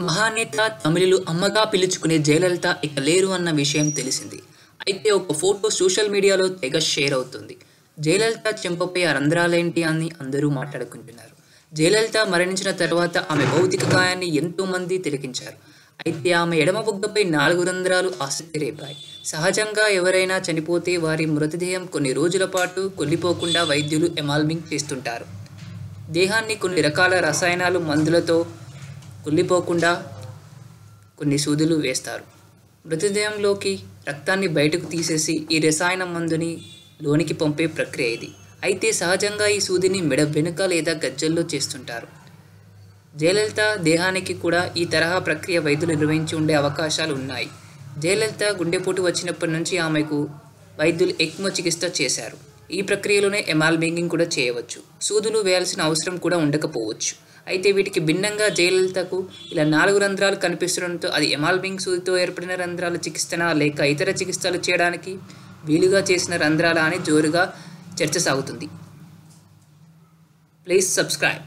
మహానేత తమిళులు అమ్మగా పిలుచుకునే జయలలిత ఇక లేరు అన్న విషయం తెలిసింది. అయితే ఒక ఫోటో సోషల్ మీడియాలో తెగ షేర్ అవుతుంది. జయలలిత చెంపపై ఆ రంధ్రాలేంటి అని అందరూ మాట్లాడుకుంటున్నారు. జయలలిత మరణించిన తర్వాత ఆమె భౌతిక కాయాన్ని ఎంతో మంది తిలకించారు. అయితే ఆమె ఎడమ బుగ్గపై 4 రంధ్రాలు ఆసక్తి రేపాయి. సహజంగా ఎవరైనా చనిపోతే వారి మృతదేహం కొన్ని రోజుల పాటు కుళ్ళిపోకుండా వైద్యులు ఎమాల్మింగ్ చేస్తుంటారు. దేహాన్ని కొన్ని రకాల రసాయనాలు మందులతో కుళ్ళిపోకుండా కొన్ని సూదులు వేస్తారు. మృతదేహంలోకి రక్తాన్ని బయటకు తీసేసి ఈ రసాయన మందుని లోనికి పంపే ప్రక్రియ ఇది. అయితే సహజంగా ఈ సూదిని మెడ వెనుక లేదా గజ్జల్లో చేస్తుంటారు. జయలలిత దేహానికి కూడా ఈ తరహా ప్రక్రియ వైద్యులు నిర్వహించి ఉండే అవకాశాలు ఉన్నాయి. జయలలిత గుండెపోటు వచ్చినప్పటి నుంచి ఆమెకు వైద్యులు ఎక్మో చికిత్స చేశారు. ఈ ప్రక్రియలోనే ఎమాల్మింగింగ్ కూడా చేయవచ్చు. సూదులు వేయాల్సిన అవసరం కూడా ఉండకపోవచ్చు. అయితే వీటికి భిన్నంగా జయలలితకు ఇలా 4 రంధ్రాలు కనిపిస్తుండటంతో అది ఎమాల్మింగ్ సూదితో ఏర్పడిన రంధ్రాల చికిత్సనా లేక ఇతర చికిత్సలు చేయడానికి వీలుగా చేసిన రంధ్రాల అని జోరుగా చర్చ సాగుతుంది. Please subscribe.